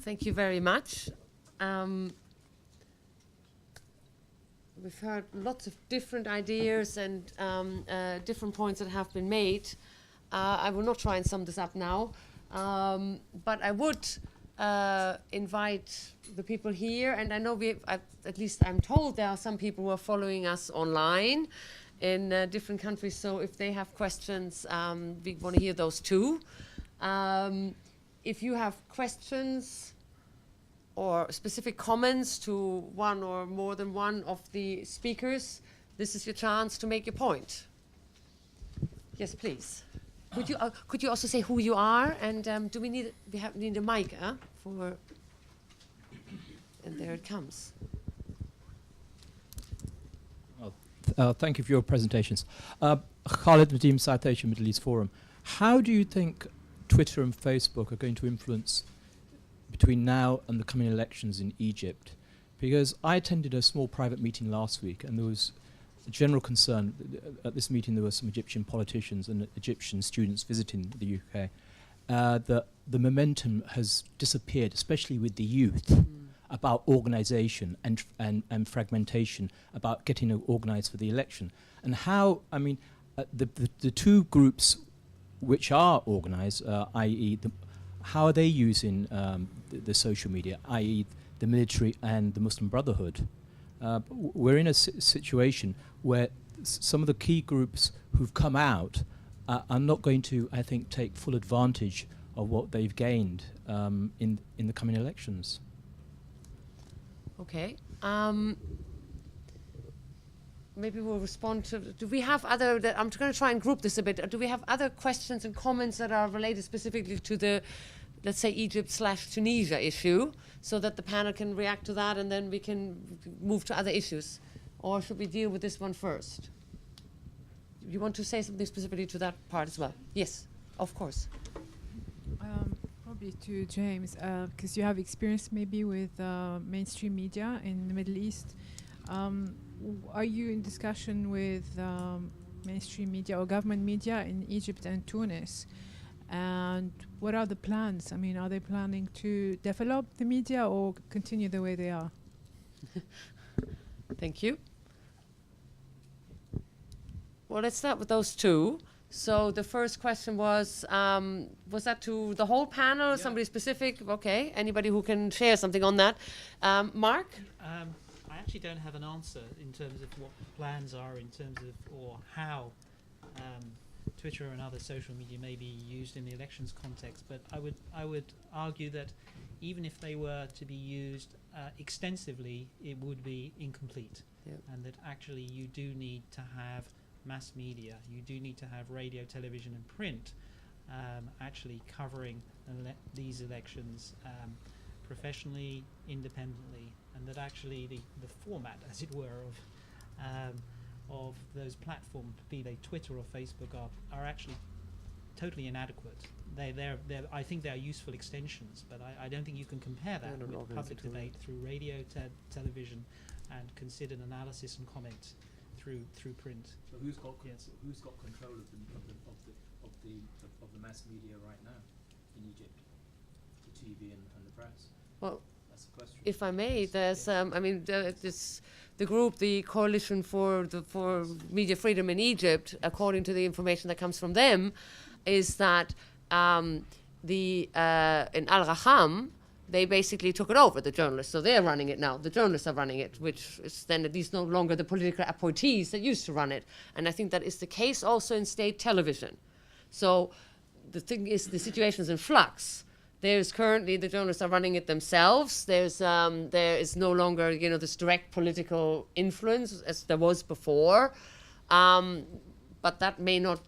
Thank you very much. We've heard lots of different ideas and different points that have been made. I will not try and sum this up now, but I would invite the people here, and I know at least I'm told there are some people who are following us online in different countries, so if they have questions, we want to hear those too. If you have questions or specific comments to one or more than one of the speakers, this is your chance to make your point. Yes, please. Could you also say who you are, and do we need a mic for? And there it comes. Thank you for your presentations. Khalid Nadeem, South Asia Middle East Forum. How do you think Twitter and Facebook are going to influence between now and the coming elections in Egypt? Because I attended a small private meeting last week, and there was a general concern. At this meeting there were some Egyptian politicians and Egyptian students visiting the UK, that the momentum has disappeared, especially with the youth, about organisation and fragmentation, about getting organised for the election. And how, I mean, the two groups which are organised, i.e. how are they using the social media, i.e. the military and the Muslim Brotherhood? We're in a situation where some of the key groups who've come out are not going to, I think, take full advantage of what they've gained in the coming elections. Okay. Maybe we'll respond to. Do we have other? I'm going to try and group this a bit. Do we have other questions and comments that are related specifically to the, let's say, Egypt/Tunisia issue, so that the panel can react to that, and then we can move to other issues, or should we deal with this one first? You want to say something specifically to that part as well? Yes, of course. Probably to James, because you have experience maybe with mainstream media in the Middle East. Are you in discussion with mainstream media or government media in Egypt and Tunis? And what are the plans? I mean, are they planning to develop the media or continue the way they are? Thank you. Well, let's start with those two. So the first question was that to the whole panel, yeah. Somebody specific? Okay, anybody who can share something on that? Mark? I actually don't have an answer in terms of what plans are in terms of or how Twitter and other social media may be used in the elections context, but I would argue that even if they were to be used extensively, it would be incomplete, yep. And that actually you do need to have mass media, you do need to have radio, television and print actually covering these elections professionally, independently, and that actually the format, as it were, of those platforms, be they Twitter or Facebook, are actually totally inadequate. I think they're useful extensions, but I don't think you can compare that with public debate through radio, television, and considered analysis and comment through print. So who's got control of the mass media right now in Egypt, the TV and the press? Well, that's the question. If I may, there's I mean the group, the Coalition for Media Freedom in Egypt, according to the information that comes from them, is that in Al-Raham, they basically took it over, the journalists. So they're running it now. The journalists are running it, which is then at least no longer the political appointees that used to run it. And I think that is the case also in state television. So the thing is, the situation is in flux. There's currently, the journalists are running it themselves. There is no longer, this direct political influence as there was before. But that may not,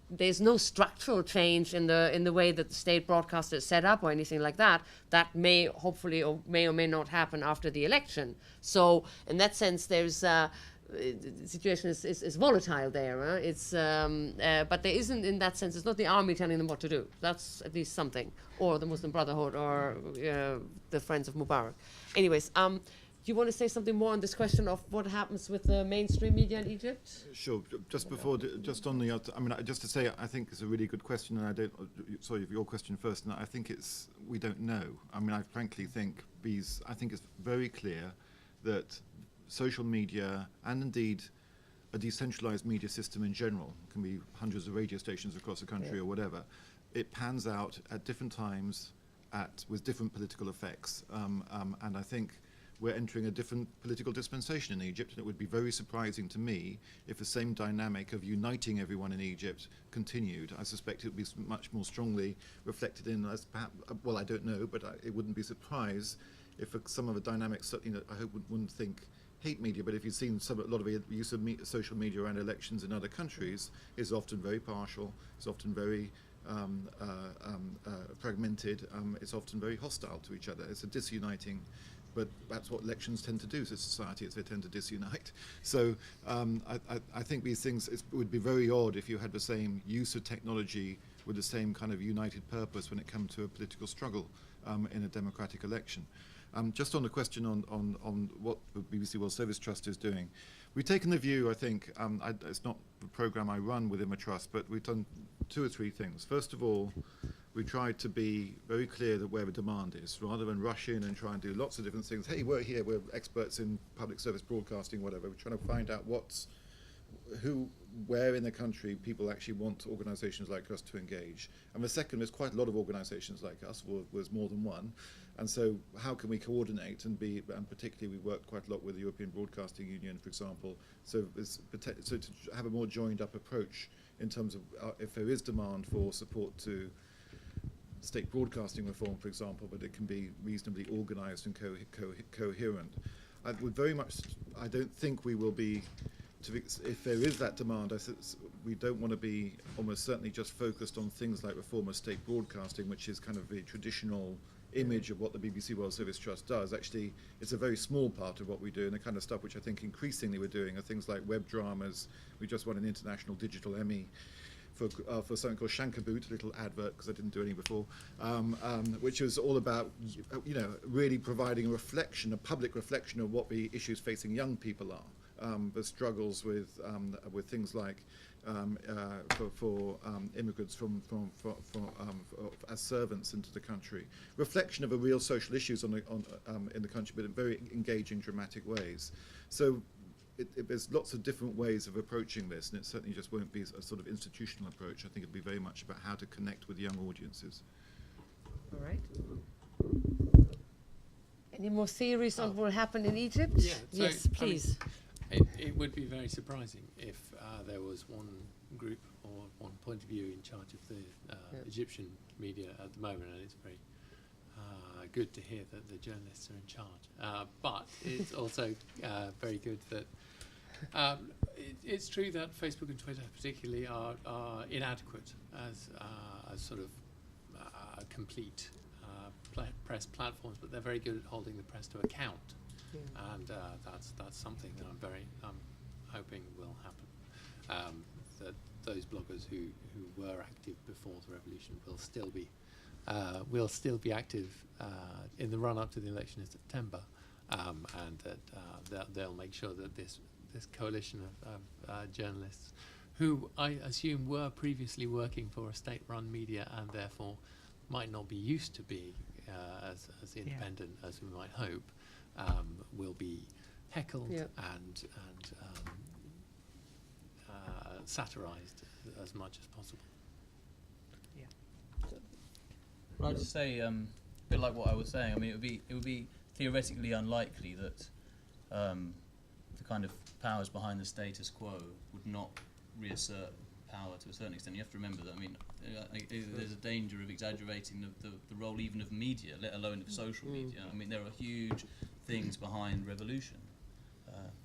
there's no structural change in the way that the state broadcaster is set up or anything like that. That may hopefully or may not happen after the election. So in that sense, there's the situation is volatile there. It's but there isn't, in that sense, it's not the army telling them what to do. That's at least something, or the Muslim Brotherhood or the Friends of Mubarak. Anyways, you want to say something more on this question of what happens with the mainstream media in Egypt? Sure. Just before, just on the other, I mean, just to say, I think it's a really good question, and I don't. Sorry, your question first. And I think we don't know. I mean, I frankly think I think it's very clear that social media and indeed a decentralized media system in general, can be hundreds of radio stations across the country or whatever, it pans out at different times with different political effects. And I think we're entering a different political dispensation in Egypt, and it would be very surprising to me if the same dynamic of uniting everyone in Egypt continued. I suspect it would be much more strongly reflected in, as perhaps, well, I don't know, but it wouldn't be surprised if some of the dynamics, certainly, I hope wouldn't think hate media, but if you've seen a lot of the use of social media around elections in other countries, is often very partial, it's often very fragmented, it's often very hostile to each other. It's a disuniting, but that's what elections tend to do to society, is they tend to disunite. So I think these things, it would be very odd if you had the same use of technology with the same kind of united purpose when it comes to a political struggle in a democratic election. Just on the question on what the BBC World Service Trust is doing, we've taken the view, I think, it's not the programme I run within the trust, but we've done 2 or 3 things. First of all, we tried to be very clear that where the demand is, rather than rush in and try and do lots of different things. Hey, we're here, we're experts in public service broadcasting, whatever. We're trying to find out where in the country people actually want organisations like us to engage. And the second, there's quite a lot of organisations like us, was more than one. And so how can we coordinate and particularly we worked quite a lot with the European Broadcasting Union, for example, so to have a more joined up approach in terms of if there is demand for support to state broadcasting reform, for example, but it can be reasonably organised and coherent. I don't think we will be, if there is that demand, we don't want to be almost certainly just focused on things like reform of state broadcasting, which is kind of the traditional image of what the BBC World Service Trust does. Actually, it's a very small part of what we do, and the kind of stuff which I think increasingly we're doing are things like web dramas. We just won an international digital Emmy for something called Shankaboot, a little advert, because I didn't do any before, which was all about, really providing a public reflection of what the issues facing young people are. The struggles with things like for immigrants as servants into the country, reflection of the real social issues in the country, but in very engaging, dramatic ways. So there's lots of different ways of approaching this, and it certainly just won't be a sort of institutional approach. I think it'll be very much about how to connect with young audiences. All right. Any more theories on what will happen in Egypt? Yeah, so, yes, please. It would be very surprising if there was one group or one point of view in charge of the Egyptian media at the moment, and it's very good to hear that the journalists are in charge. But it's also very good that it's true that Facebook and Twitter particularly are inadequate as sort of complete press platforms, but they're very good at holding the press to account. Yeah. And that's something that I'm hoping will happen. That those bloggers who were active before the revolution will still be active in the run up to the election in September, and that they'll make sure that this coalition of journalists, who I assume were previously working for a state-run media and therefore might not be used to being as independent as we might hope, will be heckled and satirized as much as possible. Well, I'd just say, a bit like what I was saying. I mean, it would be theoretically unlikely that the kind of powers behind the status quo would not reassert power to a certain extent. You have to remember that. I mean, there's a danger of exaggerating the role even of media, let alone of social media. I mean, there are huge things behind revolution.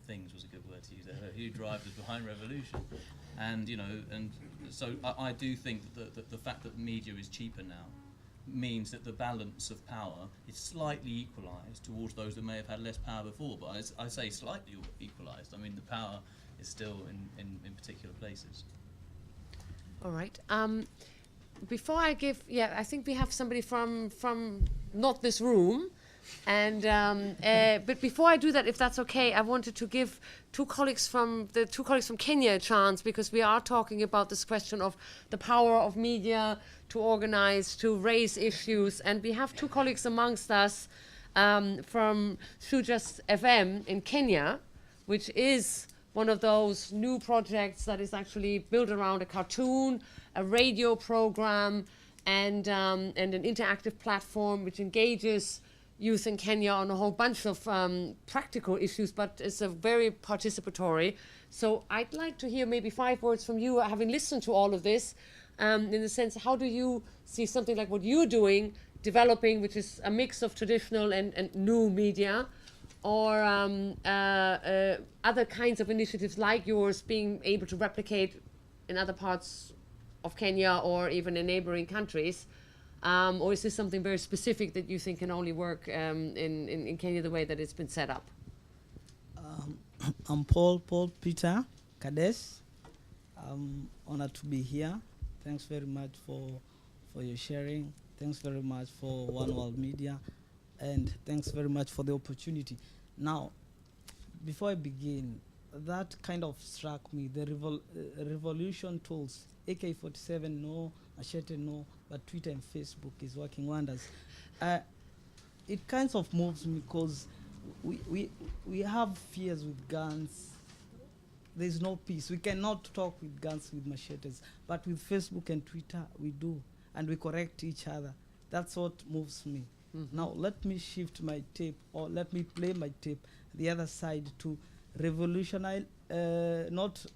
Things was a good word to use there. Huge drivers behind revolution, and so I do think that the fact that media is cheaper now means that the balance of power is slightly equalised towards those that may have had less power before. But as I say, slightly equalised. I mean, the power is still in particular places. All right. Before I give, I think we have somebody from not this room, And but before I do that, if that's okay, I wanted to give two colleagues from Kenya a chance, because we are talking about this question of the power of media to organize, to raise issues, and we have two colleagues amongst us from Shujas FM in Kenya, which is one of those new projects that is actually built around a cartoon, a radio program, and an interactive platform which engages youth in Kenya on a whole bunch of practical issues, but it's a very participatory. So I'd like to hear maybe 5 words from you, having listened to all of this, in the sense, how do you see something like what you're doing, developing, which is a mix of traditional and new media, or other kinds of initiatives like yours being able to replicate in other parts of Kenya or even in neighboring countries? Or is this something very specific that you think can only work in Kenya the way that it's been set up? I'm Paul Peter Kades. I'm honored to be here. Thanks very much for your sharing. Thanks very much for One World Media. And thanks very much for the opportunity. Now, before I begin, that kind of struck me, the revolution tools, AK-47 no, Machete no, but Twitter and Facebook is working wonders. It kind of moves me because we have fears with guns. There's no peace. We cannot talk with guns, with machetes, but with Facebook and Twitter, we do, and we correct each other. That's what moves me. Mm-hmm. Now, let me shift my tape, or let me play my tape, the other side, to revolutionize, not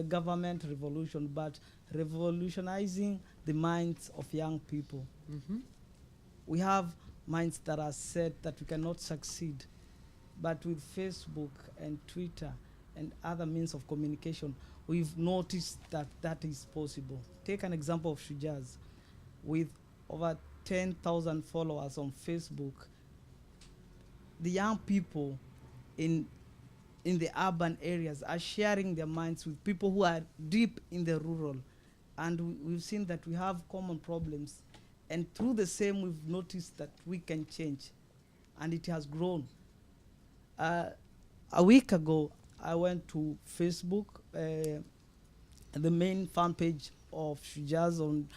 government revolution, but revolutionizing the minds of young people. Mm-hmm. We have minds that are set that we cannot succeed, but with Facebook and Twitter and other means of communication, we've noticed that that is possible. Take an example of Shujaz. With over 10,000 followers on Facebook, the young people in the urban areas are sharing their minds with people who are deep in the rural. And we've seen that we have common problems. And through the same, we've noticed that we can change. And it has grown. A week ago, I went to Facebook, the main fan page of Shujaz on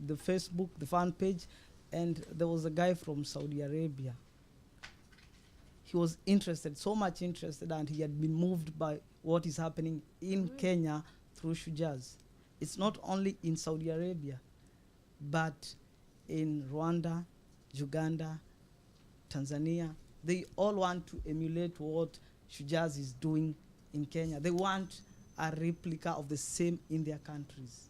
the Facebook, the fan page, and there was a guy from Saudi Arabia. He was interested, so much interested, and he had been moved by what is happening in Kenya through Shujaz. It's not only in Saudi Arabia, but in Rwanda, Uganda, Tanzania. They all want to emulate what Shujaz is doing in Kenya. They want a replica of the same in their countries.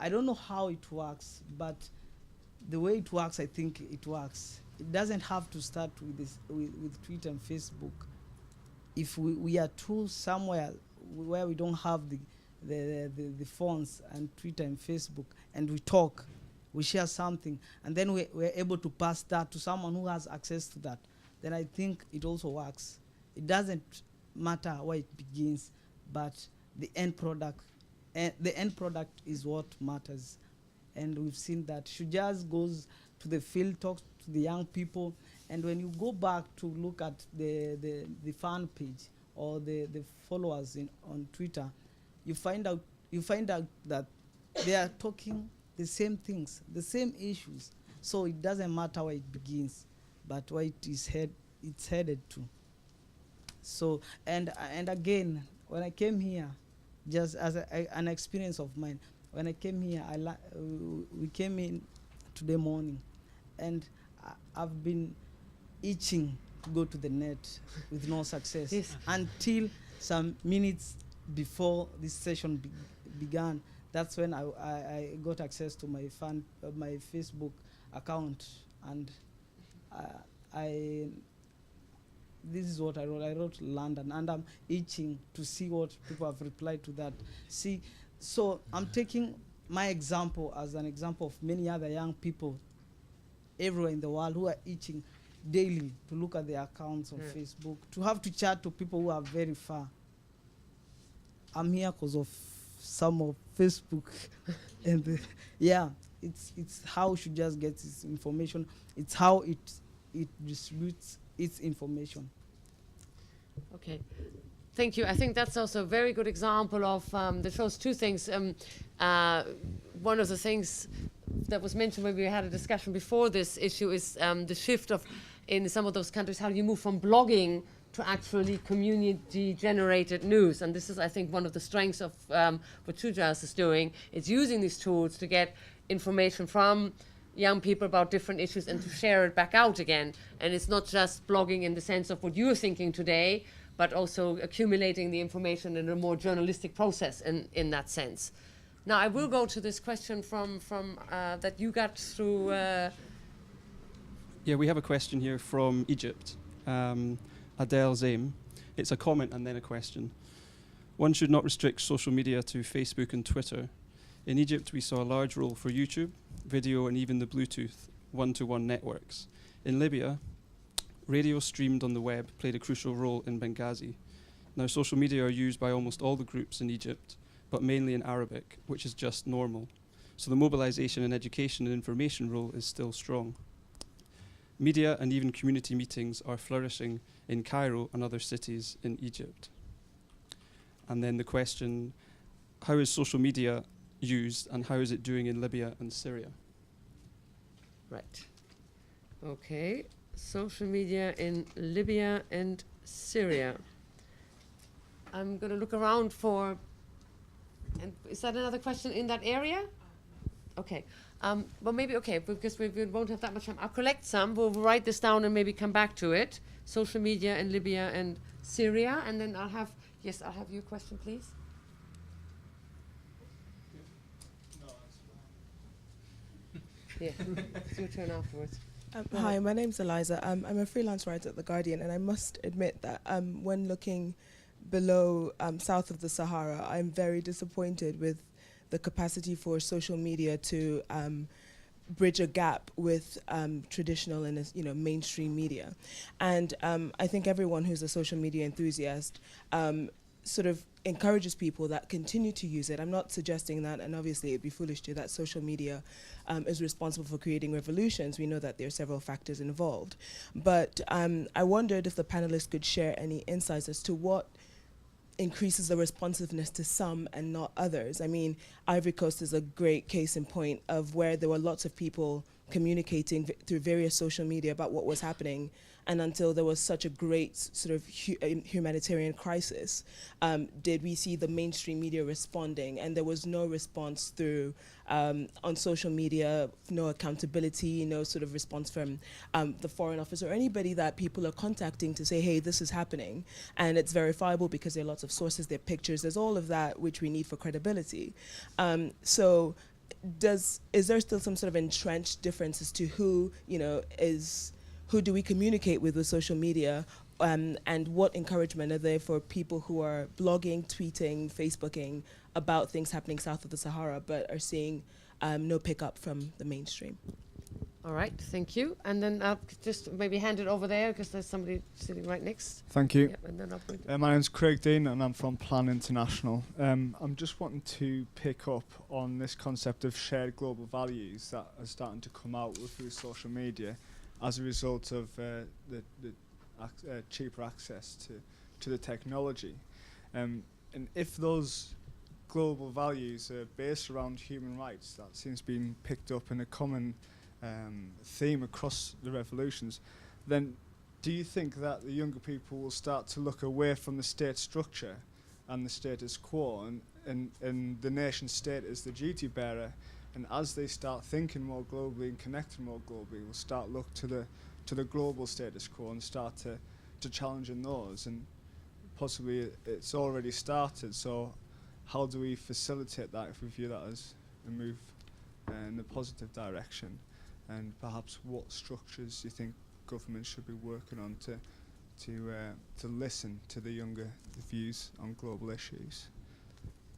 I don't know how it works, but the way it works, I think it works. It doesn't have to start with Twitter and Facebook. If we are too somewhere where we don't have the phones and Twitter and Facebook, and we talk, we share something, and then we're able to pass that to someone who has access to that, then I think it also works. It doesn't matter where it begins, but the end product is what matters. And we've seen that Shujaz goes to the field, talks to the young people, and when you go back to look at the fan page or the followers on Twitter, you find out that they are talking the same things, the same issues. So it doesn't matter where it begins, but where it's headed to. So and again, when I came here, just as an experience of mine, when I came here, we came in today morning, and I've been itching to go to the net with no success. Yes. Until some minutes before this session began. That's when I got access to my Facebook account, and this is what I wrote. I wrote London, and I'm itching to see what people have replied to that. See, so I'm taking my example as an example of many other young people everywhere in the world who are itching daily to look at their accounts on Facebook, to have to chat to people who are very far. I'm here because of some of Facebook, and It's how it should just get its information. It's how it distributes its information. Okay. Thank you. I think that's also a very good example of that shows two things. One of the things that was mentioned when we had a discussion before this issue is the shift of, in some of those countries, how you move from blogging to actually community-generated news. And this is, I think, one of the strengths of what Tujas is doing. It's using these tools to get information from young people about different issues and to share it back out again. And it's not just blogging in the sense of what you're thinking today, but also accumulating the information in a more journalistic process in that sense. Now, I will go to this question from that you got through. Yeah, we have a question here from Egypt. Adele Zaim. It's a comment and then a question. One should not restrict social media to Facebook and Twitter. In Egypt, we saw a large role for YouTube, video, and even the Bluetooth one-to-one networks. In Libya, radio streamed on the web played a crucial role in Benghazi. Now, social media are used by almost all the groups in Egypt, but mainly in Arabic, which is just normal. So the mobilization and education and information role is still strong. Media and even community meetings are flourishing in Cairo and other cities in Egypt. And then the question, how is social media used and how is it doing in Libya and Syria? Right. Okay. Social media in Libya and Syria. I'm going to look around for. And is that another question in that area? Okay. Well, maybe, okay, because we won't have that much time. I'll collect some. We'll write this down and maybe come back to it. Social media in Libya and Syria. And then I'll have your question, please. Yeah, it's your turn afterwards. Hi, my name's Eliza. I'm a freelance writer at The Guardian, and I must admit that when looking below south of the Sahara, I'm very disappointed with the capacity for social media to bridge a gap with traditional and mainstream media. And I think everyone who's a social media enthusiast sort of encourages people that continue to use it. I'm not suggesting that, and obviously it'd be foolish to, that social media is responsible for creating revolutions. We know that there are several factors involved. But I wondered if the panelists could share any insights as to what increases the responsiveness to some and not others. I mean, Ivory Coast is a great case in point of where there were lots of people communicating through various social media about what was happening, and until there was such a great sort of humanitarian crisis, did we see the mainstream media responding, and there was no response through on social media, no accountability, no sort of response from the Foreign Office or anybody that people are contacting to say, hey, this is happening, and it's verifiable because there are lots of sources, there are pictures, there's all of that which we need for credibility. So is there still some sort of entrenched difference as to who do we communicate with social media, and what encouragement are there for people who are blogging, tweeting, Facebooking about things happening south of the Sahara but are seeing no pickup from the mainstream? All right, thank you. And then I'll just maybe hand it over there because there's somebody sitting right next. Thank you. Yep, and then I'll my name's Craig Dean and I'm from Plan International. I'm just wanting to pick up on this concept of shared global values that are starting to come out through social media as a result of the cheaper access to the technology. And if those global values are based around human rights, that seems to be picked up in a common theme across the revolutions, then do you think that the younger people will start to look away from the state structure and the status quo, and the nation state is the duty bearer, and as they start thinking more globally and connecting more globally, will start look to the global status quo and start to challenge in those, and possibly it's already started, so how do we facilitate that if we view that as a move in a positive direction? And perhaps what structures do you think government should be working on to listen to the younger views on global issues?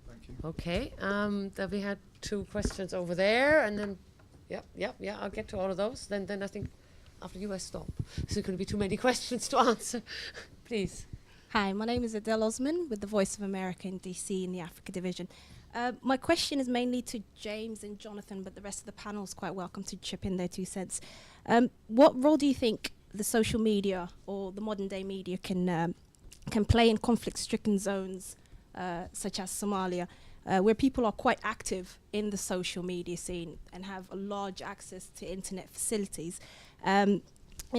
Thank you. Okay, then we had two questions over there, and then, yeah, I'll get to all of those. Then I think after you I stop. So there's going to be too many questions to answer. Please. Hi, my name is Adele Osman with the Voice of America in DC in the Africa Division. My question is mainly to James and Jonathan, but the rest of the panel is quite welcome to chip in their 2 cents. What role do you think the social media or the modern day media can play in conflict-stricken zones such as Somalia, where people are quite active in the social media scene and have a large access to internet facilities, in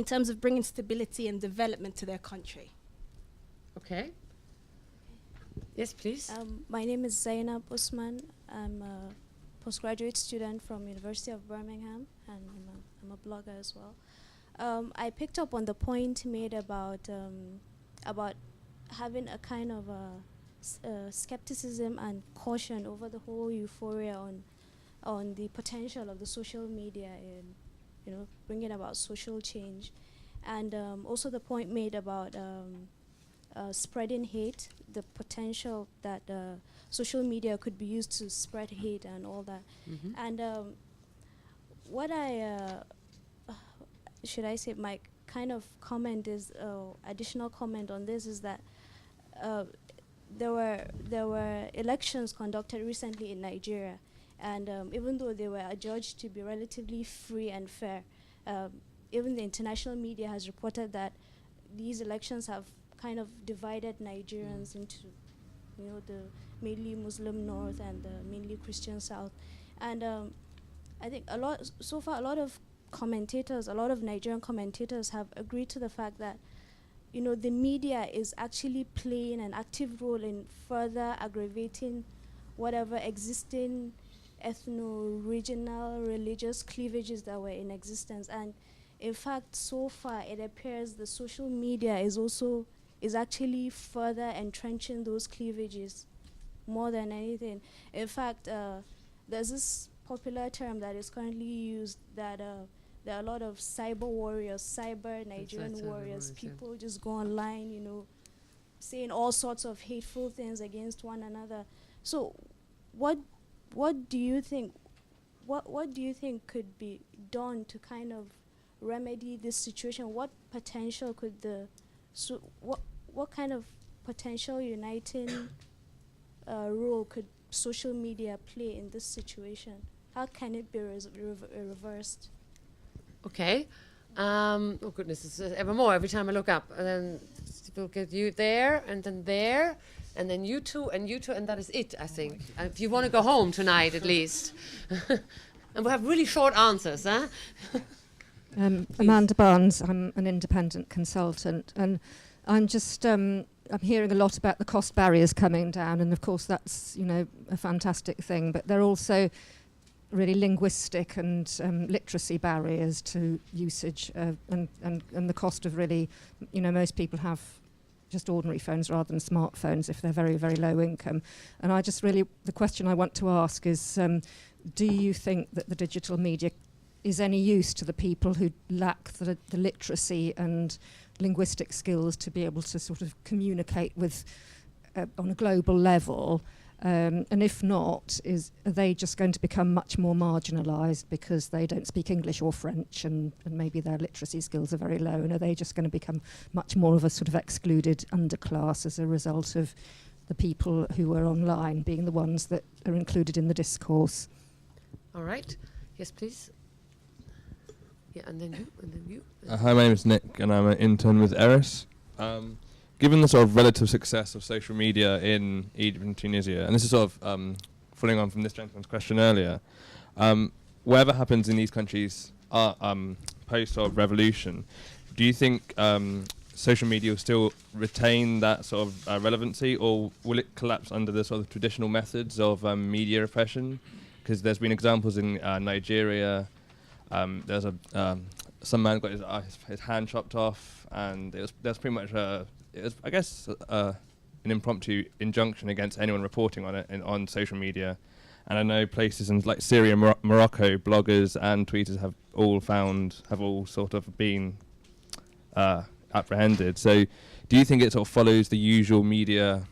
terms of bringing stability and development to their country? Okay. Yes, please. My name is Zainab Usman. I'm a postgraduate student from University of Birmingham, and I'm a blogger as well. I picked up on the point made about having a kind of skepticism and caution over the whole euphoria on the potential of the social media in, bringing about social change, and also the point made about spreading hate, the potential that social media could be used to spread hate and all that. Mm-hmm. And what should I say, my kind of comment is, additional comment on this is that there were elections conducted recently in Nigeria, and even though they were adjudged to be relatively free and fair, even the international media has reported that these elections have kind of divided Nigerians into, the mainly Muslim north and the mainly Christian south. And I think a lot of commentators, a lot of Nigerian commentators have agreed to the fact that, the media is actually playing an active role in further aggravating whatever existing ethno-regional religious cleavages that were in existence. And in fact, so far it appears the social media is actually further entrenching those cleavages more than anything. In fact, there's this popular term that is currently used that there are a lot of cyber warriors, cyber Nigerian warriors. People just go online, saying all sorts of hateful things against one another. So, what do you think? What do you think could be done to kind of remedy this situation? What potential could what kind of potential uniting role could social media play in this situation? How can it be reversed? Okay. Oh goodness, it's ever more every time I look up. And then we'll get you there, and then you two, and that is it, I think. If you want to go home tonight, at least. And we'll have really short answers, huh? Amanda Barnes, I'm an independent consultant, and I'm just I'm hearing a lot about the cost barriers coming down, and of course that's a fantastic thing, but they're also really linguistic and literacy barriers to usage, and the cost of really, most people have just ordinary phones rather than smartphones if they're very, very low income. And I just really, the question I want to ask is, do you think that the digital media is any use to the people who lack the literacy and linguistic skills to be able to sort of communicate with on a global level? And if not, are they just going to become much more marginalised because they don't speak English or French, and maybe their literacy skills are very low, and are they just going to become much more of a sort of excluded underclass as a result of the people who are online being the ones that are included in the discourse? All right. Yes, please. Yeah, and then you. Hi, my name is Nick, and I'm an intern with Eris. Given the sort of relative success of social media in Egypt and Tunisia, and this is sort of following on from this gentleman's question earlier, whatever happens in these countries post sort of revolution, do you think social media will still retain that sort of relevancy, or will it collapse under the sort of traditional methods of media repression? Because there's been examples in Nigeria. There's some man got his hand chopped off, and there's pretty much it was, I guess, an impromptu injunction against anyone reporting on it on social media. And I know places in like Syria and Morocco, bloggers and tweeters have all sort of been apprehended. So do you think it sort of follows the usual media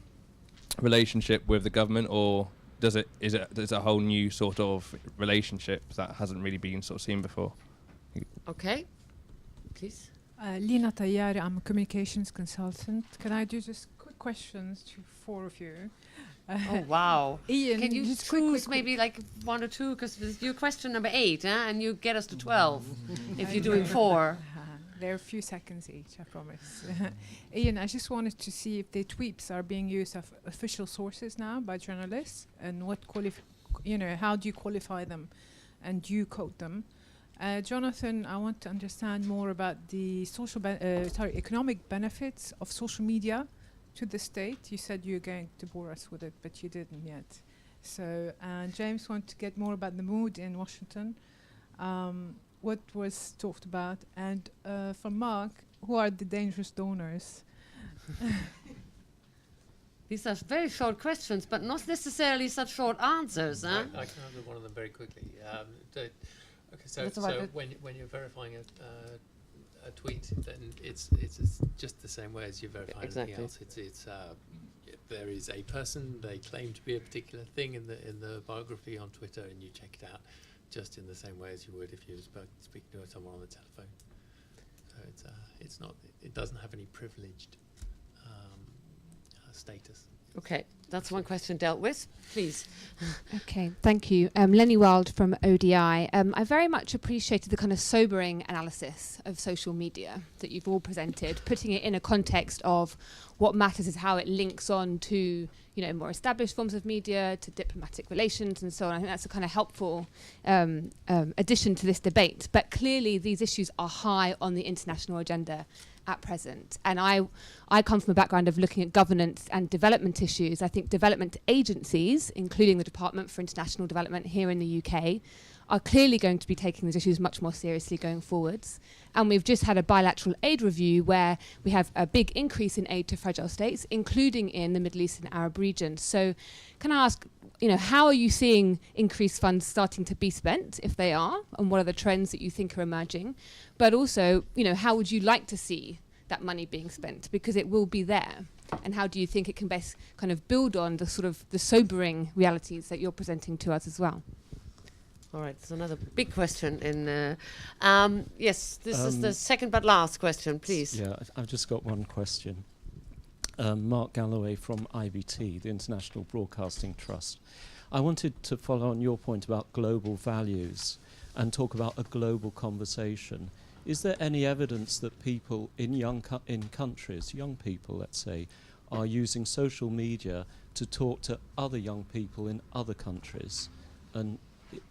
relationship with the government, or is it a whole new sort of relationship that hasn't really been sort of seen before? Okay, please. Lina Tayyari, I'm a communications consultant. Can I do just quick questions to 4 of you? Oh, wow. Ian, can you just choose maybe like one or two? Because you're question number 8, and you get us to 12 if you're doing 4. There are a few seconds each, I promise. Ian, I just wanted to see if the tweets are being used as official sources now by journalists, and what how do you qualify them, and do you quote them? Jonathan, I want to understand more about the economic benefits of social media to the state. You said you were going to bore us with it, but you didn't yet. So, James wants to get more about the mood in Washington. What was talked about, and for Mark, who are the dangerous donors? These are very short questions, but not necessarily such short answers. I can answer one of them very quickly. So when you're verifying a tweet, then it's just the same way as you're verifying anything else. It's there is a person, they claim to be a particular thing in the biography on Twitter, and you check it out just in the same way as you would if you were speaking to someone on the telephone. So it doesn't have any privileged status. Okay, that's one question dealt with. Please. Okay, thank you. Lenny Wild from ODI. I very much appreciated the kind of sobering analysis of social media that you've all presented, putting it in a context of what matters is how it links on to, more established forms of media, to diplomatic relations and so on. I think that's a kind of helpful addition to this debate. But clearly these issues are high on the international agenda at present. And I come from a background of looking at governance and development issues. I think development agencies, including the Department for International Development here in the UK, are clearly going to be taking these issues much more seriously going forwards. And we've just had a bilateral aid review where we have a big increase in aid to fragile states, including in the Middle East and Arab region. So can I ask, how are you seeing increased funds starting to be spent, if they are, and what are the trends that you think are emerging? But also, how would you like to see that money being spent? Because it will be there. And how do you think it can best kind of build on the sort of the sobering realities that you're presenting to us as well? All right, there's another big question yes, this is the second but last question, please. Yeah, I've just got one question. Mark Galloway from IBT, the International Broadcasting Trust. I wanted to follow on your point about global values and talk about a global conversation. Is there any evidence that people in countries, young people, let's say, are using social media to talk to other young people in other countries? And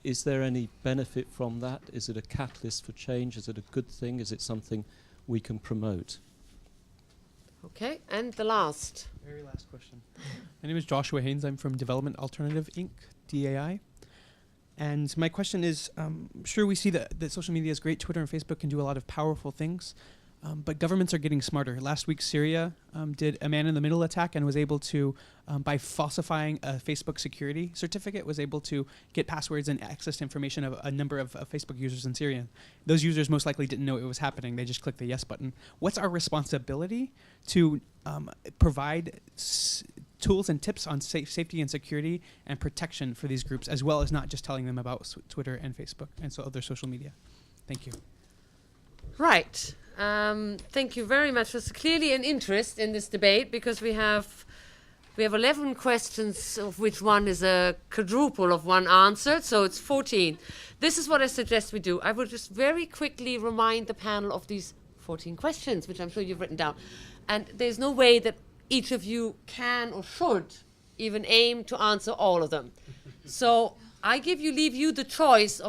is there any benefit from that? Is it a catalyst for change? Is it a good thing? Is it something we can promote? Okay, and the last. Very last question. My name is Joshua Haynes. I'm from Development Alternative Inc., DAI. And my question is, sure, we see that social media is great. Twitter and Facebook can do a lot of powerful things. But governments are getting smarter. Last week, Syria did a man-in-the-middle attack and was able to, by falsifying a Facebook security certificate, was able to get passwords and access to information of a number of Facebook users in Syria. Those users most likely didn't know it was happening. They just clicked the yes button. What's our responsibility to provide tools and tips on safety and security and protection for these groups, as well as not just telling them about Twitter and Facebook and so other social media? Thank you. Right. Thank you very much. There's clearly an interest in this debate because we have 11 questions, of which one is a quadruple of one answered, so it's 14. This is what I suggest we do. I will just very quickly remind the panel of these 14 questions, which I'm sure you've written down. And there's no way that each of you can or should even aim to answer all of them. So I leave you the choice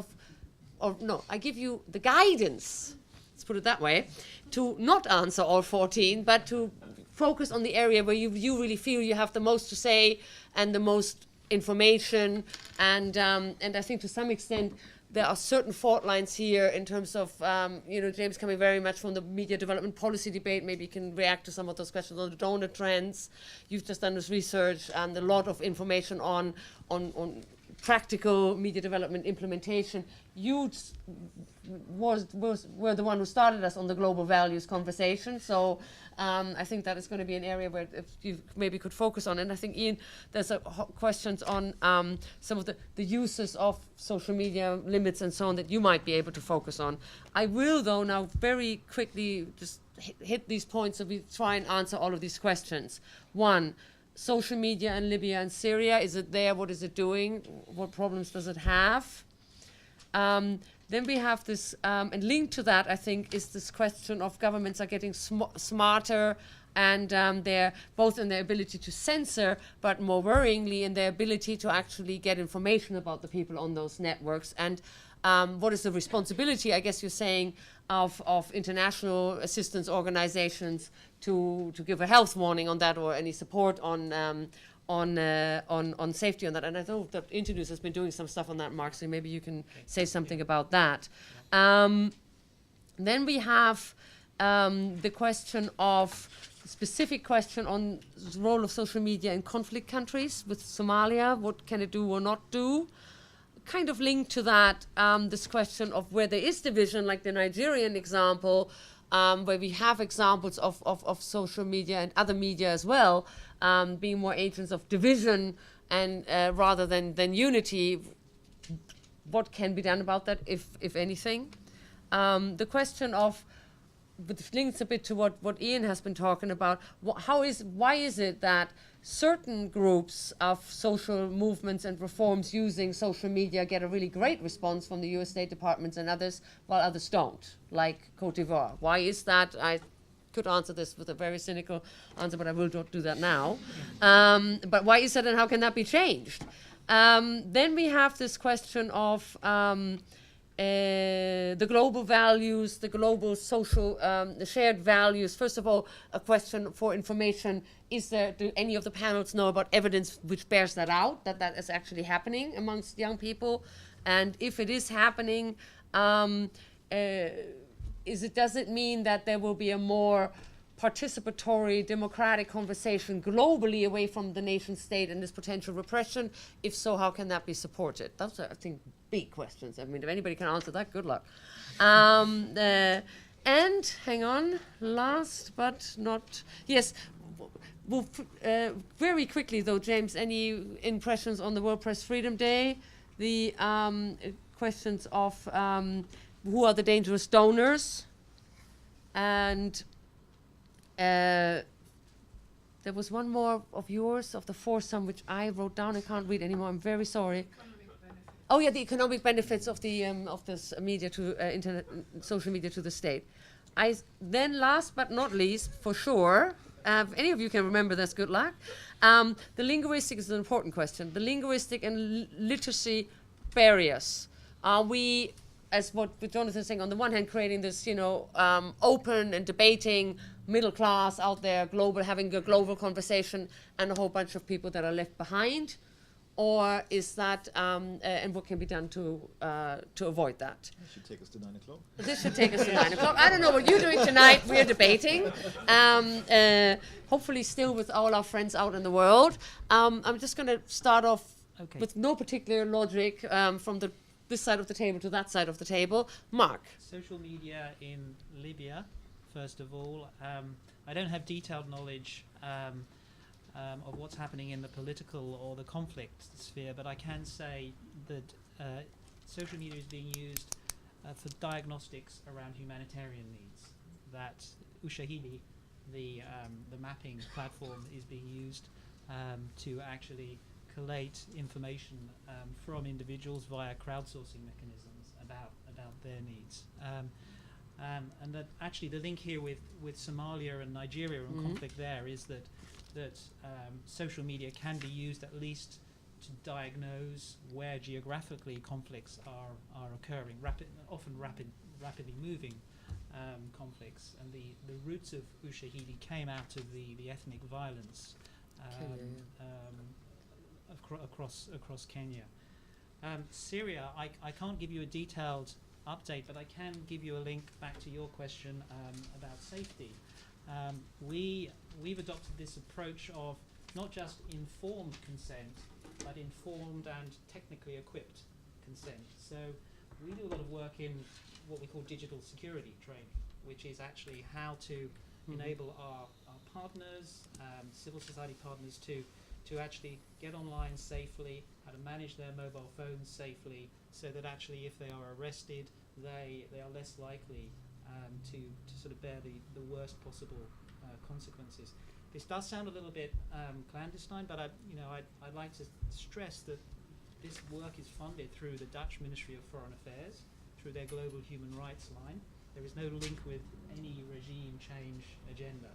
I give you the guidance, let's put it that way, to not answer all 14, but to focus on the area where you really feel you have the most to say and the most information. And I think to some extent there are certain fault lines here in terms of, James coming very much from the media development policy debate. Maybe you can react to some of those questions on the donor trends. You've just done this research and a lot of information on practical media development implementation. You were the one who started us on the global values conversation. So I think that is going to be an area where if you maybe could focus on. And I think, Ian, there's questions on some of the uses of social media limits and so on that you might be able to focus on. I will, though, now very quickly just hit these points so we try and answer all of these questions. One, social media in Libya and Syria. Is it there? What is it doing? What problems does it have? Then we have this, and linked to that, I think, is this question of governments are getting smarter, and they're both in their ability to censor, but more worryingly in their ability to actually get information about the people on those networks. And what is the responsibility, I guess you're saying, of international assistance organizations to give a health warning on that, or any support on safety on that. And I know that Internews has been doing some stuff on that, Mark, so maybe you can say something about that. Then we have the question of, specific question on the role of social media in conflict countries with Somalia. What can it do or not do? Kind of linked to that, this question of where there is division, like the Nigerian example, where we have examples of social media and other media as well, being more agents of division and rather than unity. What can be done about that, if anything? The question of, which links a bit to what Ian has been talking about, why is it that certain groups of social movements and reforms using social media get a really great response from the US State Departments and others, while others don't, like Cote d'Ivoire? Why is that? I could answer this with a very cynical answer, but I will not do that now. But why is that, and how can that be changed? Then we have this question of the global values, the global social, the shared values. First of all, a question for information. Do any of the panels know about evidence which bears that out, that is actually happening amongst young people? And if it is happening, does it mean that there will be a more participatory, democratic conversation globally away from the nation state and this potential repression? If so, how can that be supported? Those are, I think, big questions. I mean, if anybody can answer that, good luck. And hang on, last but not, yes, very quickly though, James, any impressions on the World Press Freedom Day? The questions of who are the dangerous donors? And there was one more of yours, of the foursome, which I wrote down. I can't read anymore. I'm very sorry. Oh yeah, the economic benefits of the of this media to internet, social media to the state. Then last but not least, for sure, if any of you can remember this, good luck. The linguistic is an important question. The linguistic and literacy barriers. Are we, as what Jonathan is saying, on the one hand creating this, open and debating middle class out there, global, having a global conversation, and a whole bunch of people that are left behind? Or is that, and what can be done to avoid that? This should take us to 9 o'clock. This should take us to 9 o'clock. I don't know what you're doing tonight. We're debating. Hopefully still with all our friends out in the world. I'm just going to start off with no particular logic from this side of the table to that side of the table. Mark. Social media in Libya, first of all. I don't have detailed knowledge of what's happening in the political or the conflict sphere, but I can say that social media is being used for diagnostics around humanitarian needs. That Ushahidi, the mapping platform, is being used to actually collate information from individuals via crowdsourcing mechanisms about their needs. And that actually the link here with Somalia and Nigeria and conflict there is that social media can be used at least to diagnose where geographically conflicts are occurring, often rapidly moving conflicts. And the roots of Ushahidi came out of the ethnic violence across Kenya. Syria, I can't give you a detailed update, but I can give you a link back to your question about safety. We've adopted this approach of not just informed consent, but informed and technically equipped consent. So we do a lot of work in what we call digital security training, which is actually how to enable our partners, civil society partners, to actually get online safely, how to manage their mobile phones safely, so that actually if they are arrested, they are less likely to sort of bear the worst possible consequences. this does sound a little bit clandestine, but I'd like to stress that this work is funded through the Dutch Ministry of Foreign Affairs, through their Global Human Rights line. There is no link with any regime change agenda.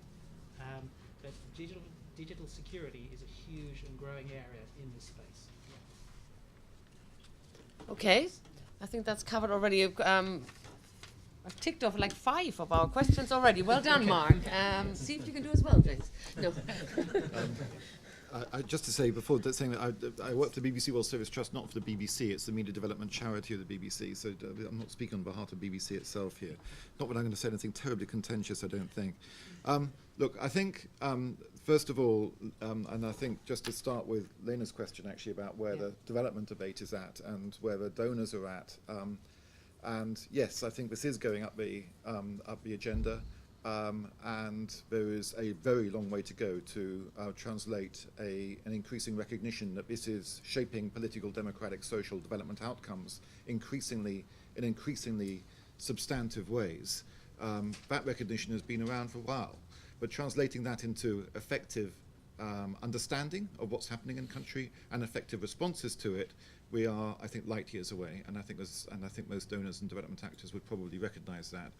But digital security is a huge and growing area in this space. Okay, I think that's covered already. I've ticked off like 5 of our questions already. Well done, Mark. See if you can do as well, James. No. Just to say before that, saying that I work for the BBC World Service Trust, not for the BBC. It's the media development charity of the BBC. So I'm not speaking on behalf of BBC itself here. Not that I'm going to say anything terribly contentious, I don't think. Look, I think first of all, and I think just to start with Lena's question actually about where the development debate is at and where the donors are at. And yes, I think this is going up the agenda. And there is a very long way to go to translate an increasing recognition that this is shaping political, democratic, social development outcomes in increasingly substantive ways. That recognition has been around for a while, but translating that into effective understanding of what's happening in the country and effective responses to it, we are, I think, light years away. And I think most donors and development actors would probably recognise that,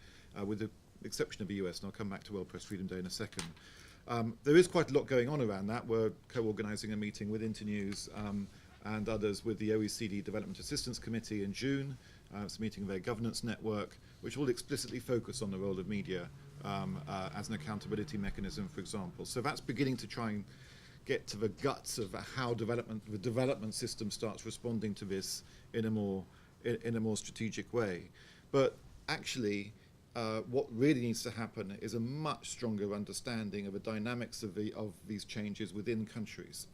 with the exception of the US, and I'll come back to World Press Freedom Day in a second. There is quite a lot going on around that. We're co-organising a meeting with Internews and others with the OECD Development Assistance Committee in June. It's a meeting of their governance network, which will explicitly focus on the role of media as an accountability mechanism, for example. So that's beginning to try and get to the guts of how the development system starts responding to this in a more strategic way. But actually, what really needs to happen is a much stronger understanding of the dynamics of these changes within countries.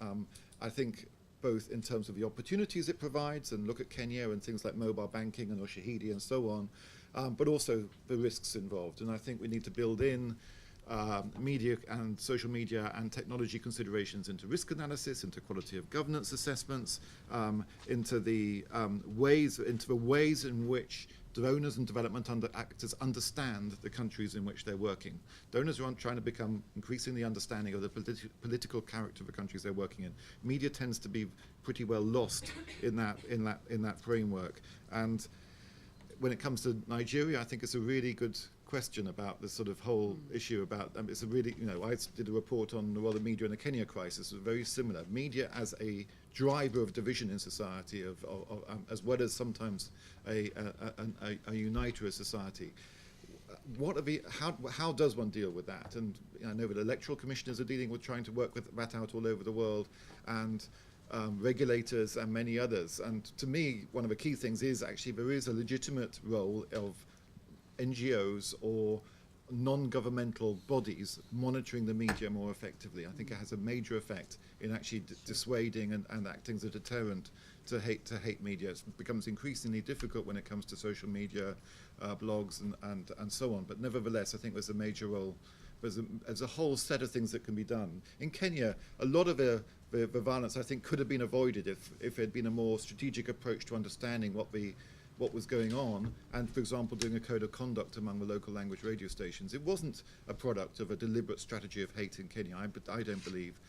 I think both in terms of the opportunities it provides, and look at Kenya and things like mobile banking and Ushahidi and so on, but also the risks involved. And I think we need to build in media and social media and technology considerations into risk analysis, into quality of governance assessments, into the ways in which donors and development actors understand the countries in which they're working. Donors are trying to become increasingly understanding of the political character of the countries they're working in. Media tends to be pretty well lost in that framework. And when it comes to Nigeria, I think it's a really good question about this sort of whole issue about, it's a really, I did a report on the role of media in the Kenya crisis. It was very similar. Media as a driver of division in society, as well as sometimes a uniter of society. How does one deal with that? And I know that electoral commissioners are dealing with trying to work with that out all over the world, and regulators and many others. And to me, one of the key things is actually there is a legitimate role of NGOs or non-governmental bodies monitoring the media more effectively. I think it has a major effect in actually dissuading and acting as a deterrent to hate media. It becomes increasingly difficult when it comes to social media, blogs and so on. But nevertheless, I think there's a major role. There's a whole set of things that can be done. In Kenya, a lot of the violence, I think, could have been avoided if there had been a more strategic approach to understanding what was going on, and, for example, doing a code of conduct among the local language radio stations. It wasn't a product of a deliberate strategy of hate in Kenya, I don't believe,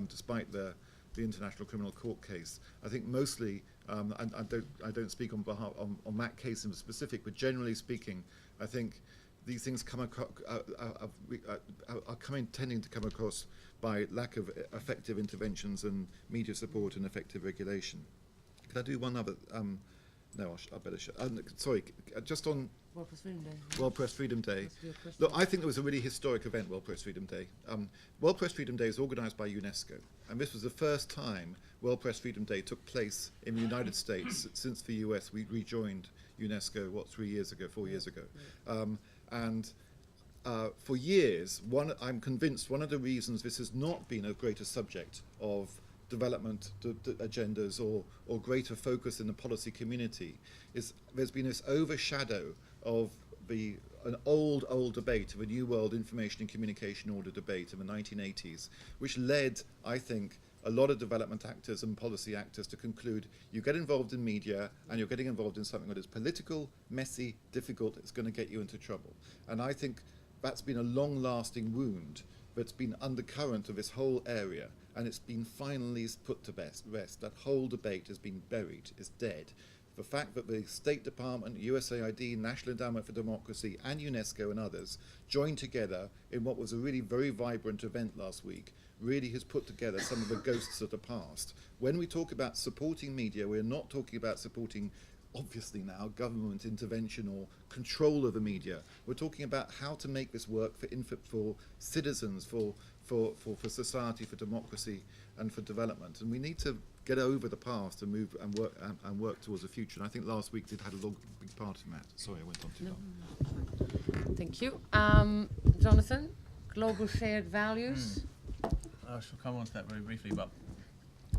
despite the International Criminal Court case. I think mostly, I don't speak on behalf on that case in specific, but generally speaking, I think these things come across, tending to come across by lack of effective interventions and media support and effective regulation. Can I do one other? No, I better sorry, just on World Press Freedom Day. World Press Freedom Day. Look, I think there was a really historic event, World Press Freedom Day. World Press Freedom Day is organised by UNESCO, and this was the first time World Press Freedom Day took place in the United States since the US rejoined UNESCO, 4 years ago. For years, I'm convinced one of the reasons this has not been a greater subject of development agendas or greater focus in the policy community is there's been this overshadow of an old debate of a New World Information and Communication Order debate in the 1980s, which led, I think, a lot of development actors and policy actors to conclude you get involved in media and you're getting involved in something that is political, messy, difficult, it's going to get you into trouble. And I think that's been a long-lasting wound but it's been undercurrent of this whole area, and it's been finally put to rest. That whole debate has been buried, is dead. The fact that the State Department, USAID, National Endowment for Democracy, and UNESCO and others joined together in what was a really very vibrant event last week really has put together some of the ghosts of the past. When we talk about supporting media, we're not talking about supporting, obviously now, government intervention or control of the media. We're talking about how to make this work for citizens, for society, for democracy, and for development. And we need to get over the past and move and work towards the future. And I think last week had a big part in that. Sorry, I went on too long. Thank you. Jonathan, global shared values. I shall come on to that very briefly, but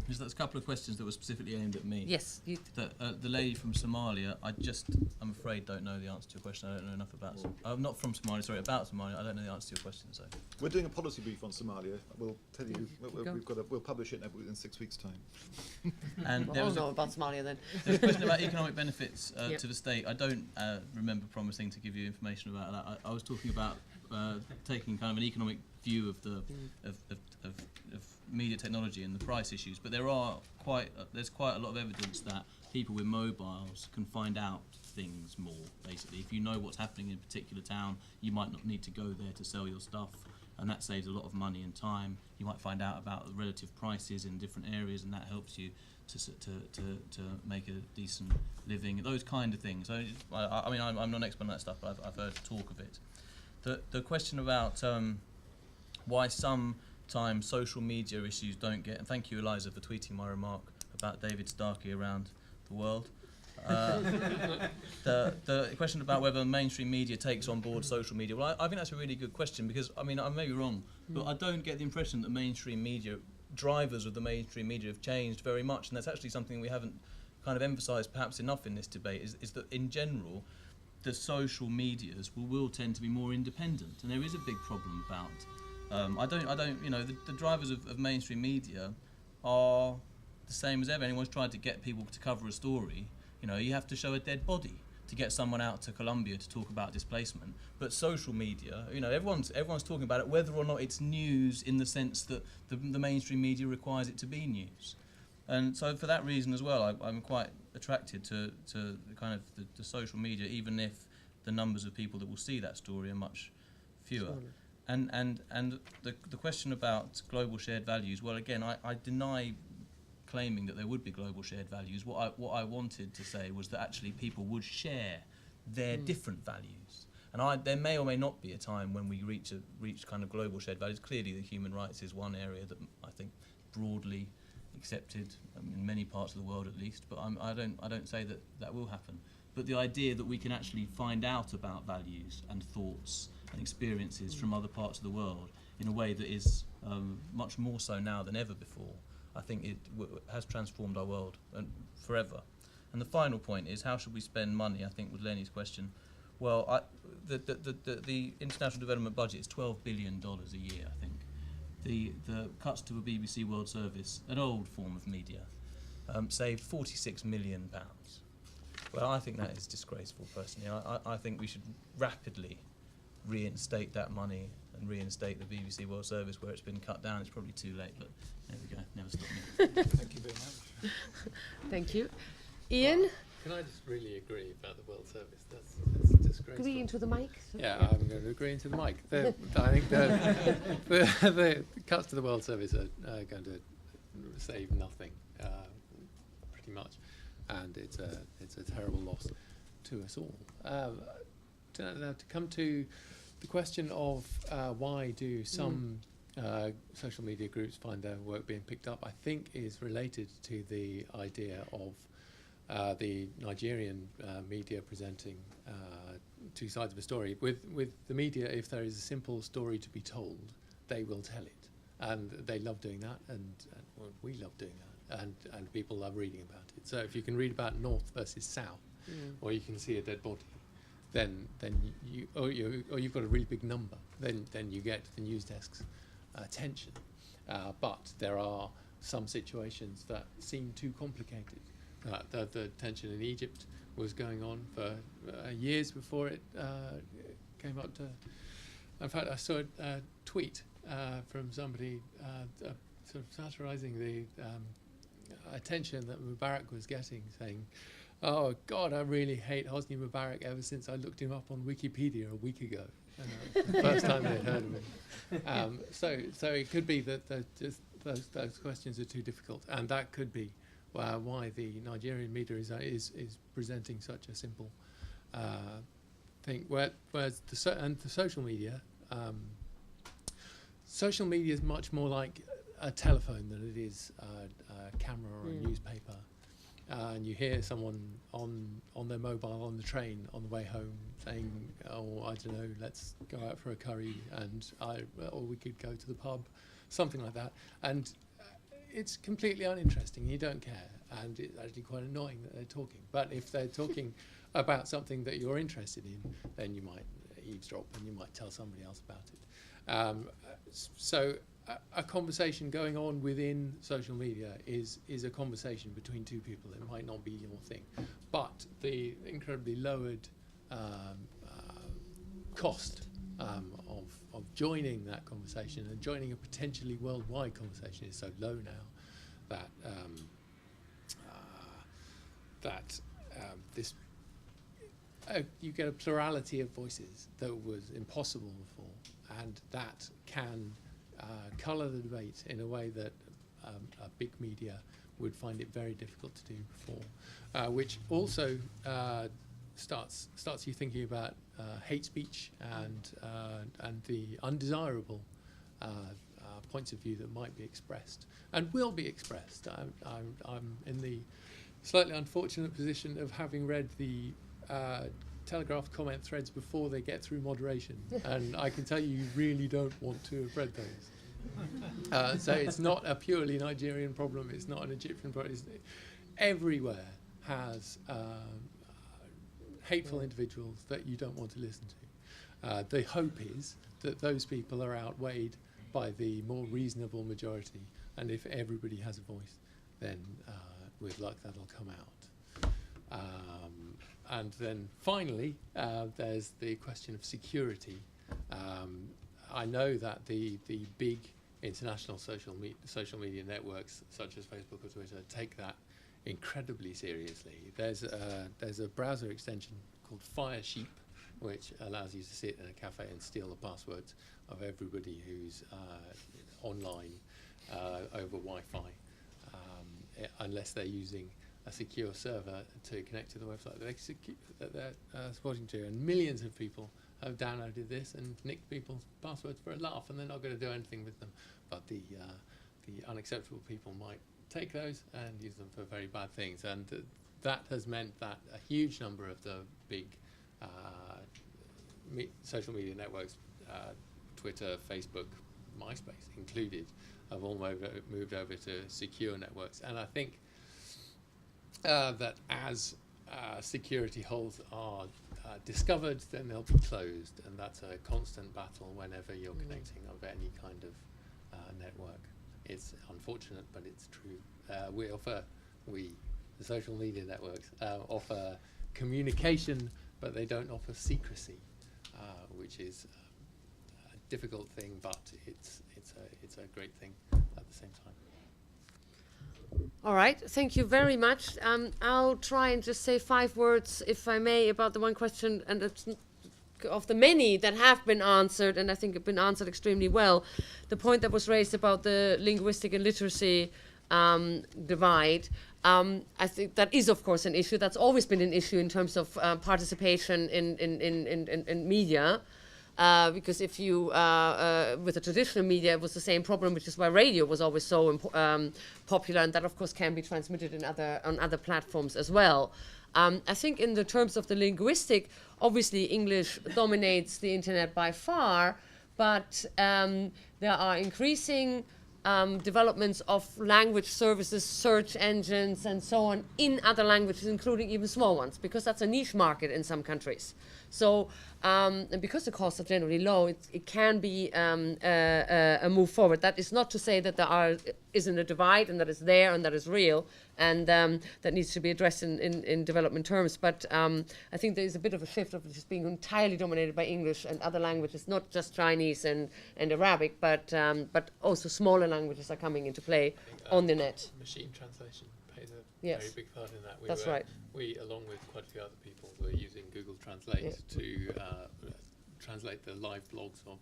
there's a couple of questions that were specifically aimed at me. Yes. The lady from Somalia, I'm afraid, don't know the answer to your question. I don't know enough about not from Somalia, sorry, about Somalia. I don't know the answer to your question. So we're doing a policy brief on Somalia. We'll tell you. We'll publish it in 6 weeks' time. And there was about Somalia then. There's a question about economic benefits to the state. I don't remember promising to give you information about that. I was talking about taking kind of an economic view of the of media technology and the price issues, but there's quite a lot of evidence that people with mobiles can find out things more. Basically, if you know what's happening in a particular town, you might not need to go there to sell your stuff, and that saves a lot of money and time. You might find out about the relative prices in different areas, and that helps you to make a decent living. Those kind of things. I mean, I'm not an expert on that stuff, but I've heard talk of it. The question about why sometimes social media issues don't get, and thank you, Eliza, for tweeting my remark about David Starkey around the world. The question about whether mainstream media takes on board social media, well, I think that's a really good question, because, I mean, I may be wrong, but I don't get the impression that mainstream media, drivers of the mainstream media have changed very much, and that's actually something we haven't kind of emphasised perhaps enough in this debate, is that in general, the social medias will tend to be more independent, and there is a big problem about. I don't. You know, the drivers of mainstream media are the same as ever. Anyone's tried to get people to cover a story. You know, you have to show a dead body to get someone out to Colombia to talk about displacement. But social media, you know, everyone's talking about it, whether or not it's news in the sense that the mainstream media requires it to be news. And so for that reason as well, I'm quite attracted to kind of the social media, even if the numbers of people that will see that story are much fewer. And the question about global shared values, well, again, I deny claiming that there would be global shared values. What I wanted to say was that actually people would share their different values. And there may or may not be a time when we reach kind of global shared values. Clearly, the human rights is one area that I think broadly accepted in many parts of the world, at least. But I don't say that will happen. But the idea that we can actually find out about values and thoughts and experiences from other parts of the world in a way that is much more so now than ever before, I think it has transformed our world forever. And the final point is, how should we spend money? I think was Lenny's question. Well, the international development budget is $12 billion a year, I think. The cuts to the BBC World Service, an old form of media, saved £46 million. Well, I think that is disgraceful, personally. I think we should rapidly reinstate that money and reinstate the BBC World Service where it's been cut down. It's probably too late, but there we go. Never stop me. Thank you very much. Thank you. Ian? Can I just really agree about the World Service? That's disgraceful. Agree into the mic? Yeah, I'm going to agree into the mic. I think the cuts to the World Service are going to save nothing, pretty much, and it's a terrible loss to us all. To come to the question of why do some social media groups find their work being picked up, I think is related to the idea of the Nigerian media presenting two sides of a story. With the media, if there is a simple story to be told, they will tell it, and they love doing that, and well, we love doing that, and people love reading about it. So if you can read about North versus South, or you can see a dead body, then you've got a really big number. Then you get the news desk's attention. But there are some situations that seem too complicated. The tension in Egypt was going on for years before it came up to. In fact, I saw a tweet from somebody sort of satirising the attention that Mubarak was getting, saying, "Oh God, I really hate Hosni Mubarak ever since I looked him up on Wikipedia a week ago." The first time they'd heard of him. So it could be that just those questions are too difficult, and that could be why the Nigerian media is presenting such a simple thing. Whereas the social media is much more like a telephone than it is a camera or a newspaper. And you hear someone on their mobile on the train on the way home saying, "Oh, I don't know, let's go out for a curry, or we could go to the pub," something like that. And it's completely uninteresting. You don't care, and it's actually quite annoying that they're talking. But if they're talking about something that you're interested in, then you might eavesdrop and you might tell somebody else about it. So a conversation going on within social media is a conversation between two people. It might not be your thing, but the incredibly lowered cost of joining that conversation and joining a potentially worldwide conversation is so low now that this you get a plurality of voices that was impossible before, and that can colour the debate in a way that a big media would find it very difficult to do before, which also starts you thinking about hate speech and the undesirable points of view that might be expressed and will be expressed. I'm in the slightly unfortunate position of having read the Telegraph comment threads before they get through moderation, and I can tell you really don't want to have read those. So it's not a purely Nigerian problem, it's not an Egyptian problem. Everywhere has hateful individuals that you don't want to listen to. The hope is that those people are outweighed by the more reasonable majority, and if everybody has a voice, then with luck that'll come out. And then finally, there's the question of security. I know that the big international social media networks, such as Facebook or Twitter, take that incredibly seriously. There's a browser extension called Firesheep, which allows you to sit in a cafe and steal the passwords of everybody who's online over Wi-Fi, unless they're using a secure server to connect to the website that they're supporting to. And millions of people have downloaded this and nicked people's passwords for a laugh, and they're not going to do anything with them. But the unacceptable people might take those and use them for very bad things. And that has meant that a huge number of the big social media networks, Twitter, Facebook, MySpace included, have all moved over to secure networks. And I think that as security holes are discovered, then they'll be closed, and that's a constant battle whenever you're connecting of any kind of network. It's unfortunate, but it's true. The social media networks offer communication, but they don't offer secrecy, which is a difficult thing, but it's a great thing at the same time. All right, thank you very much. I'll try and just say 5 words, if I may, about the one question, and it's of the many that have been answered, and I think have been answered extremely well. The point that was raised about the linguistic and literacy divide, I think that is, of course, an issue. That's always been an issue in terms of participation in media. Because if you, with the traditional media, it was the same problem, which is why radio was always so popular, and that, of course, can be transmitted on other platforms as well. I think in the terms of the linguistic, obviously English dominates the internet by far, but there are increasing developments of language services, search engines, and so on in other languages, including even small ones, because that's a niche market in some countries. So, and because the costs are generally low, it can be a move forward. That is not to say that there isn't a divide and that is there and that is real and that needs to be addressed in development terms. But I think there is a bit of a shift of just being entirely dominated by English and other languages, not just Chinese and Arabic, but also smaller languages are coming into play on the net. Machine translation plays a Yes. very big part in that. That's right. We, along with quite a few other people, were using Google Translate to translate the live blogs of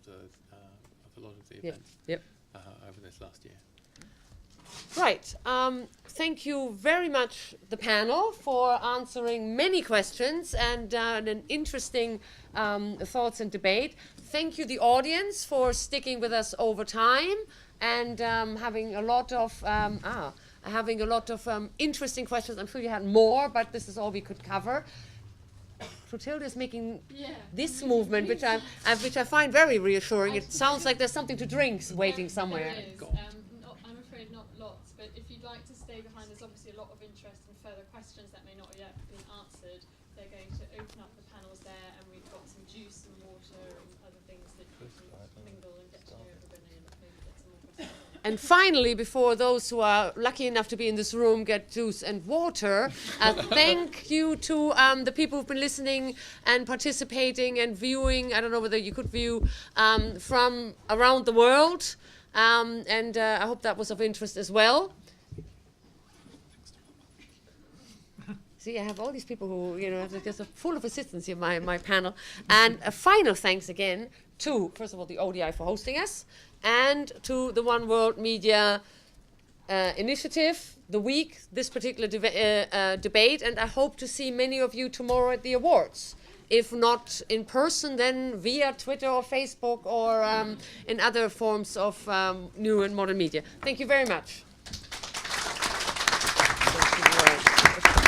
a lot of the events over this last year. Right. Thank you very much, the panel, for answering many questions and an interesting thoughts and debate. Thank you, the audience, for sticking with us over time and having a lot of interesting questions. I'm sure you had more, but this is all we could cover. Clotilde is making this movement, which I find very reassuring. It sounds like there's something to drink waiting somewhere. There is. I'm afraid not lots, but if you'd like to stay behind, there's obviously a lot of interest and further questions that may not yet have been answered. They're going to open up the panels there, and we've got some juice and water and other things that you can mingle and get to know everybody and maybe get some more questions. And finally, before those who are lucky enough to be in this room get juice and water, thank you to the people who've been listening and participating and viewing. I don't know whether you could view from around the world. And I hope that was of interest as well. See, I have all these people who, they're just full of assistance here, my panel. And a final thanks again to, first of all, the ODI for hosting us, and to the One World Media Initiative, the week, this particular debate. And I hope to see many of you tomorrow at the awards. If not in person, then via Twitter or Facebook or in other forms of new and modern media. Thank you very much. Thank you.